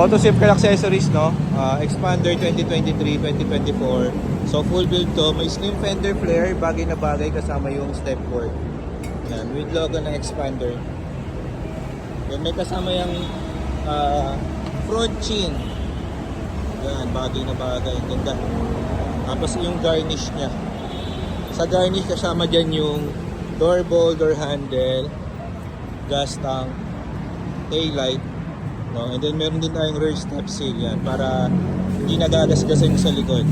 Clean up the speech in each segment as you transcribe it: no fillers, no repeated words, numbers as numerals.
Auto Safety Accessories, no? Expander 2023-2024. So full build to. May slim fender flare, bagay na bagay kasama yung step fork. Yan, with logo na Expander. Then may kasama yung front chin. Yan, bagay na bagay. Ganda. Tapos yung garnish niya. Sa garnish kasama dyan yung door bowl, door handle, gas tank, tail light. No, and then meron din tayong rear step seal yan para hindi nagagasgasan sa likod.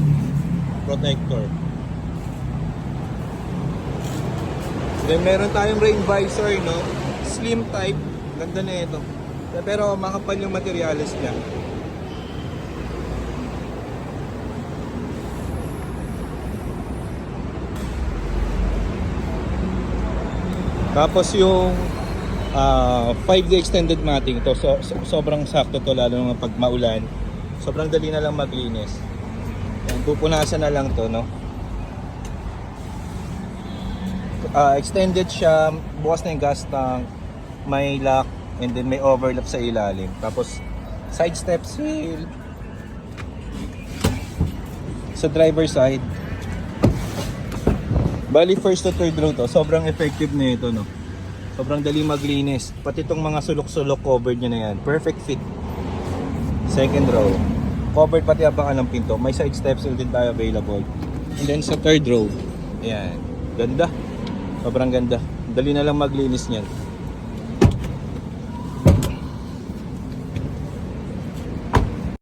Protector. Then meron tayong rain visor, no? Slim type. Ganda na ito. Pero makapal yung materials niya. Tapos yung 5D extended matting to, sobrang sakto to lalo na pag maulan. Sobrang dali na lang maglinis. Yan, pupunasan na lang to, no? Extended siya, bukas na yung gas tank, may lock, and then may overlap sa ilalim. Tapos side step seal sa driver side. Bali first to third row to, sobrang effective na ito, no? Sobrang dali maglinis. Pati itong mga sulok-sulok covered nyo na yan. Perfect fit. Second row. Covered pati abangan ng pinto. May side steps din tayo available. And then sa third row. Ayan. Ganda. Sobrang ganda. Dali na lang maglinis niyan.